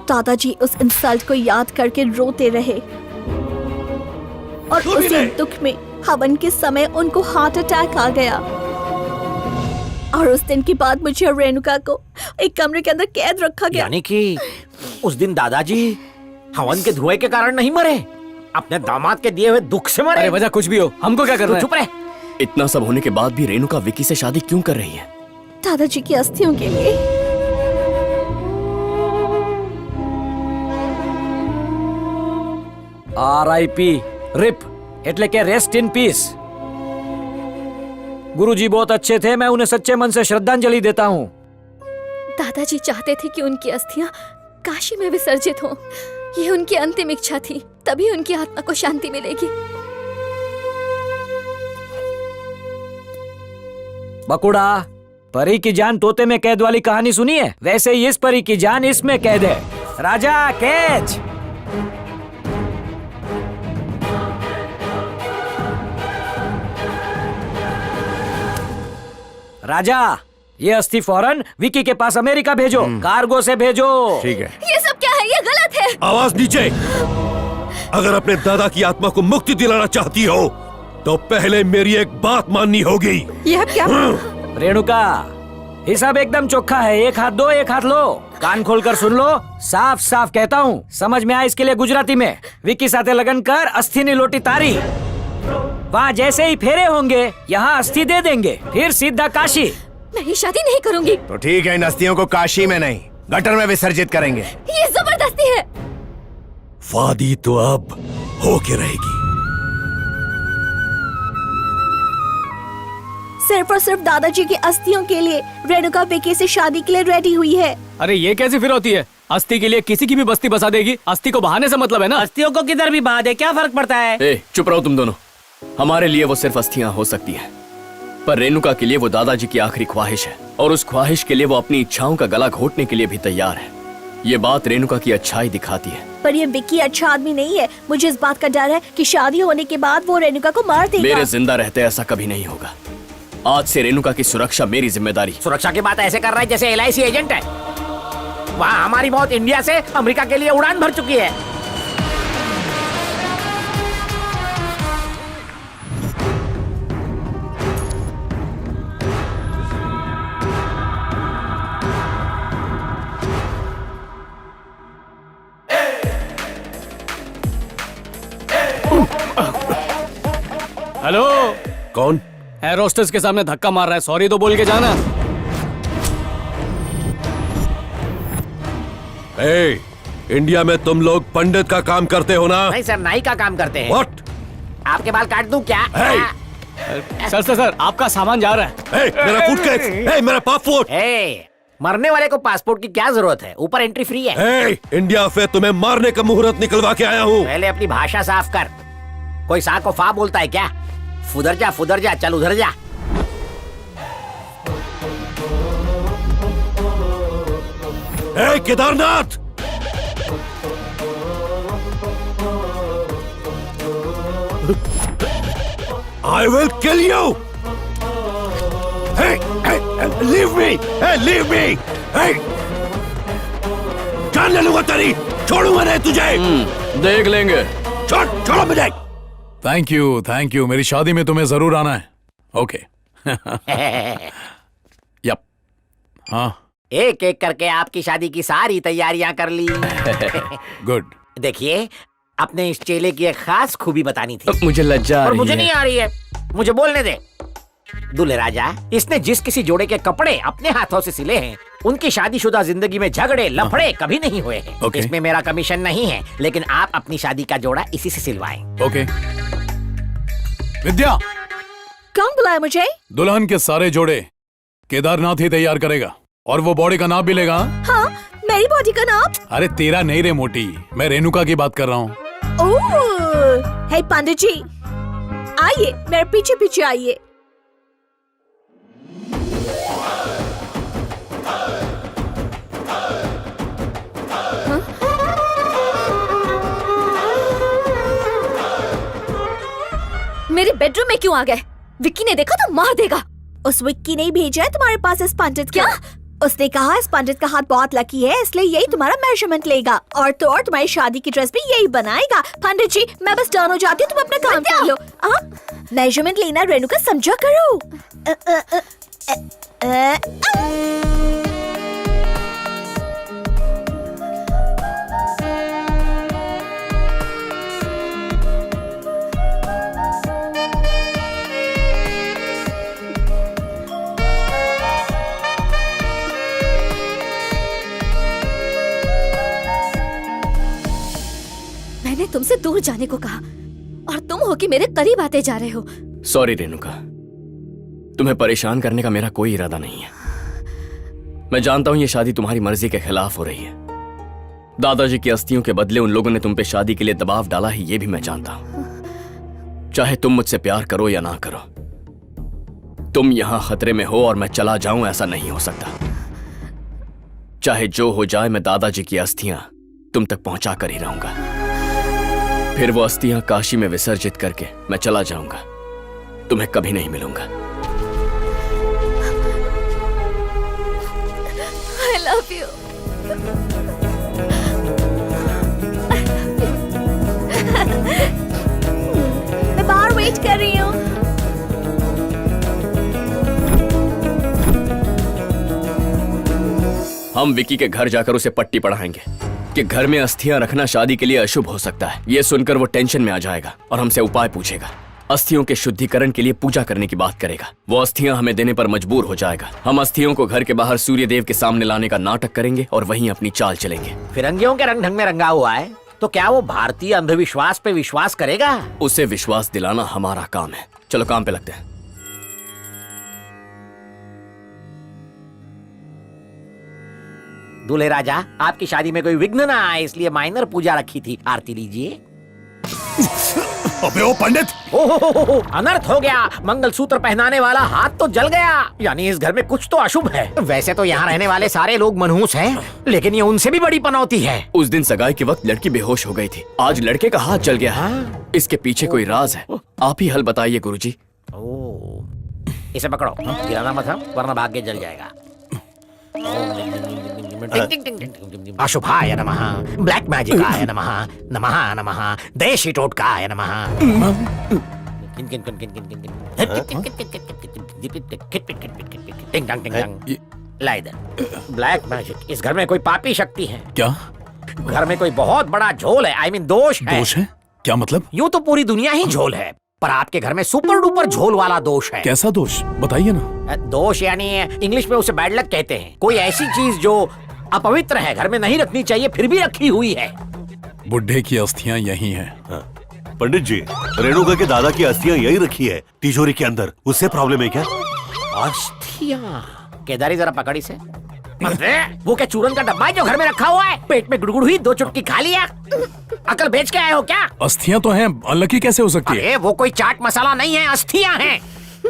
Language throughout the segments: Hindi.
दादाजी उस इंसल्ट को याद करके रोते रहे और उसी दुख में हवन के समय उनको हार्ट अटैक आ गया। और उस दिन के बाद मुझे और रेणुका को एक कमरे के अंदर कैद रखा गया। यानी कि उस दिन दादाजी हवन के धुएं के कारण नहीं मरे, अपने दामाद के दिए हुए दुख से मरे। अरे वजह कुछ भी हो, हमको क्या करना है? चुप रहे। इतना सब होने के बाद भी रेणुका विकी से शादी क्यों कर रही है? दादाजी की अस्थियों के लिए। RIP रिप એટલે કે रेस्ट इन पीस। गुरुजी बहुत अच्छे थे, मैं उन्हें सच्चे मन से श्रद्धांजलि देता हूँ। दादाजी चाहते थे कि उनकी अस्थियां काशी में विसर्जित हों। ये उनकी अंतिम इच्छा थी, तभी उनकी आत्मा को शांति मिलेगी। बकुड़ा, परी की जान तोते में कैद वाली कहानी सुनी है? वैसे ही इस परी की जान इसमें कैद है। राजा कैच। राजा, ये अस्थि फौरन विकी के पास अमेरिका भेजो, कार्गो से भेजो। ठीक है। ये सब क्या है? ये गलत है। आवाज नीचे। अगर अपने दादा की आत्मा को मुक्ति दिलाना चाहती हो तो पहले मेरी एक बात माननी होगी। यह क्या? रेणुका, हिसाब एकदम चोखा है। एक हाथ दो, एक हाथ लो। कान खोलकर सुन लो, साफ साफ कहता हूँ। समझ में आया इसके लिए गुजराती में? विकी साथे लगन कर अस्थि नी लोटी तारी। वहाँ जैसे ही फेरे होंगे यहाँ अस्थि दे देंगे, फिर सीधा काशी। मैं ये शादी नहीं करूंगी। तो ठीक है, इन अस्थियों को काशी में नहीं गटर में विसर्जित करेंगे। ये जबरदस्ती है। वादी तो अब होके रहेगी। सिर्फ और सिर्फ दादाजी की अस्थियों के लिए रेणुका विकी से शादी के लिए रेडी हुई है। अरे ये कैसी फिर होती है? अस्थि के लिए किसी की भी बस्ती बसा देगी। अस्थि को बहाने से मतलब है ना। अस्थियों को किधर भी बहा दे, क्या फर्क पड़ता है? ए, चुप रहो तुम दोनों। हमारे लिए वो सिर्फ अस्थियां हो सकती हैं, पर रेणुका के लिए वो दादाजी की आखिरी ख्वाहिश है, और उस ख्वाहिश के लिए वो अपनी इच्छाओं का गला घोटने के लिए भी तैयार है। ये बात रेणुका की अच्छाई दिखाती है। पर ये विकी अच्छा आदमी नहीं है। मुझे इस बात का डर है कि शादी होने के बाद वो रेणुका को मार देगा। मेरे जिंदा रहते ऐसा कभी नहीं होगा। आज से रेणुका की सुरक्षा मेरी जिम्मेदारी। सुरक्षा की बात ऐसे कर रहा है जैसे LIC एजेंट है। वहाँ हमारी मौत इंडिया से अमेरिका के लिए उड़ान भर चुकी है। हेलो, कौन? एयर होस्टेस के सामने धक्का मार रहा है, सॉरी तो बोल के जाना। ए, इंडिया में तुम लोग पंडित का काम करते हो ना? नहीं सर, नाई का काम करते हैं। What? आपके बाल काट दूं क्या? सर आपका सामान जा रहा है। मेरा सूटकेस, मेरा पासपोर्ट। मरने वाले को पासपोर्ट की क्या जरूरत है? ऊपर एंट्री फ्री है। इंडिया से तुम्हें मारने का मुहूर्त निकलवा के आया हूँ। पहले अपनी भाषा साफ कर। कोई सा को फा बोलता है क्या? फुदर जा, चल उधर जा। Kedarnath, I will kill you. Hey, leave me. Hey, leave me. Hey, जान ले लूंगा तेरी, छोड़ूंगा नहीं तुझे। देख लेंगे। छोड़ो मुझे। Thank you. मेरी शादी में तुम्हें जरूर आना है। ओके। यप। हाँ। एक एक करके आपकी शादी की सारी तैयारियां कर ली। गुड। देखिए, अपने इस चेले की एक खास खूबी बतानी थी। मुझे लज्जा और मुझे नहीं आ रही है, मुझे बोलने दे। दूल्हे राजा, इसने जिस किसी जोड़े के कपड़े अपने हाथों से सिले हैं, उनकी शादीशुदा जिंदगी में झगड़े लफड़े कभी नहीं हुए हैं। Okay. इसमें मेरा कमीशन नहीं है, लेकिन आप अपनी शादी का जोड़ा इसी से सिलवाएं। ओके। विद्या, कौन बुलाया मुझे? दुल्हन के सारे जोड़े केदारनाथ ही तैयार करेगा, और वो बॉडी का नाप भी लेगा। हाँ, मेरी बॉडी का नाप? अरे तेरा नहीं रे मोटी, मैं रेणुका की बात कर रहा हूँ। ओह, हे पंडित जी, आइए मेरे पीछे पीछे आइए। मेरे बेडरूम में क्यों आ गए? विक्की ने देखा तो मार देगा। उस विक्की ने भेजा है तुम्हारे पास इस पंडित को। क्या? उसने कहा इस पंडित का हाथ बहुत लकी है, इसलिए यही तुम्हारा मेजरमेंट लेगा और तो और तुम्हारी शादी की ड्रेस भी यही बनाएगा। पंडित जी मैं बस डन हो जाती हूँ, तुम अपना काम कर लो। मेजरमेंट लेना रेणुका समझा करो। मैंने तुमसे दूर जाने को कहा और तुम हो कि मेरे करीब आते जा रहे हो। सॉरी रेणुका, तुम्हें परेशान करने का मेरा कोई इरादा नहीं है। मैं जानता हूं ये शादी तुम्हारी मर्जी के खिलाफ हो रही है। दादाजी की अस्थियों के बदले उन लोगों ने तुम पे शादी के लिए दबाव डाला है, ये भी मैं जानता हूं। चाहे तुम मुझसे प्यार करो या ना करो, तुम यहां खतरे में हो और मैं चला जाऊं, ऐसा नहीं हो सकता। चाहे जो हो जाए, मैं दादाजी की अस्थियां तुम तक पहुंचा कर ही रहूंगा। फिर वो अस्थियां काशी में विसर्जित करके मैं चला जाऊंगा, तुम्हें कभी नहीं मिलूंगा। I love you. मैं बाहर वेट कर रही हूँ। हम विकी के घर जाकर उसे पट्टी पढ़ाएंगे कि घर में अस्थियां रखना शादी के लिए अशुभ हो सकता है। ये सुनकर वो टेंशन में आ जाएगा और हमसे उपाय पूछेगा। अस्थियों के शुद्धिकरण के लिए पूजा करने की बात करेगा। वो अस्थियां हमें देने पर मजबूर हो जाएगा। हम अस्थियों को घर के बाहर सूर्य देव के सामने लाने का नाटक करेंगे और वहीं अपनी चाल चलेंगे। फिरंगियों के रंग ढंग में रंगा हुआ है, तो क्या वो भारतीय अंधविश्वास पे विश्वास करेगा? उसे विश्वास दिलाना हमारा काम है। चलो काम पे लगते हैं। दूल्हे राजा, आपकी शादी में कोई विघ्न ना आए इसलिए माइनर पूजा रखी थी। आरती लीजिए। अबे ओ पंडित, ओहो, अनर्थ हो गया। मंगलसूत्र पहनाने वाला हाथ तो जल गया, यानी इस घर में कुछ तो अशुभ है। वैसे तो यहाँ रहने वाले सारे लोग मनहूस हैं, लेकिन ये उनसे भी बड़ी पनौती है। उस दिन सगाई के वक्त लड़की बेहोश हो गई थी, आज लड़के का हाथ जल गया है। इसके पीछे कोई राज है, आप ही हल बताइए गुरुजी। इसे पकड़ो, गिराना मत वरना भाग्य जल जाएगा। अशुभाय नमः, ब्लैक मैजिकाय नमः, नमः नमः, देशी टोटकाय नमः। ला इधर। ब्लैक मैजिक, इस घर में कोई पापी शक्ति है। क्या घर में कोई बहुत बड़ा झोल है, आई मीन दोष है। दोष है? क्या मतलब? यूं तो पूरी दुनिया ही झोल है, पर आपके घर में सुपर डुपर झोल वाला दोष है। कैसा दोष, बताइए ना। दोष यानी इंग्लिश में उसे बैड लक कहते हैं। कोई ऐसी चीज जो अपवित्र है, घर में नहीं रखनी चाहिए, फिर भी रखी हुई है। बुढ़े की अस्थियां यही हैं। पंडित जी, रेणुका के दादा की अस्थियां यही रखी है तिजोरी के अंदर, उससे प्रॉब्लम है क्या? अस्थियां? केदारी जरा पकड़ी से। वो क्या चूरन का डब्बा है जो घर में रखा हुआ है? पेट में गुड़गुड़ हुई, 2 चुटकी खा लिया। अकल बेच के आए हो क्या? अस्थियां तो हैं, अनलकी कैसे हो सकती है? अरे वो कोई चाट मसाला नहीं है, अस्थियां हैं।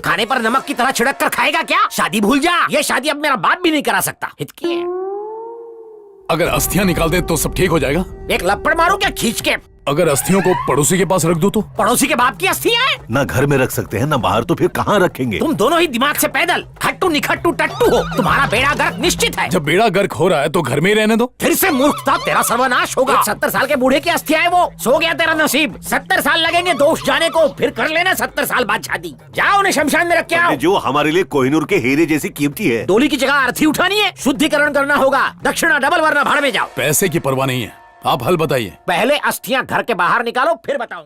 खाने पर नमक की तरह छिड़क कर खाएगा क्या? शादी भूल जा, ये शादी अब मेरा बाप भी नहीं करा सकता। हित की है। अगर अस्थियां निकाल दे तो सब ठीक हो जाएगा? एक लपड़ मारो क्या खींच के? अगर अस्थियों को पड़ोसी के पास रख दो तो? पड़ोसी के बाप की अस्थियां हैं? ना घर में रख सकते हैं ना बाहर, तो फिर कहाँ रखेंगे? तुम दोनों ही दिमाग से पैदल, खट्टू निखट्टू टट्टू हो। तुम्हारा बेड़ा गर्क निश्चित है। जब बेड़ा गर्क हो रहा है तो घर में ही रहने दो। फिर से मूर्खता, तेरा सर्वनाश होगा। 70 साल के बूढ़े की अस्थियां है वो। सो गया तेरा नसीब। 70 साल लगेंगे दोष जाने को, फिर कर लेना 70 साल बाद शादी। जाओ उन्हें शमशान में रख के आओ। जो हमारे लिए कोहिनूर के हीरे जैसी कीमती है। डोली की जगह अर्थी उठानी है, शुद्धिकरण करना होगा, दक्षिणा डबल वरना भाड़ में जाओ। पैसे की परवाह नहीं है, आप हल बताइए। पहले अस्थियां घर के बाहर निकालो, फिर बताऊं।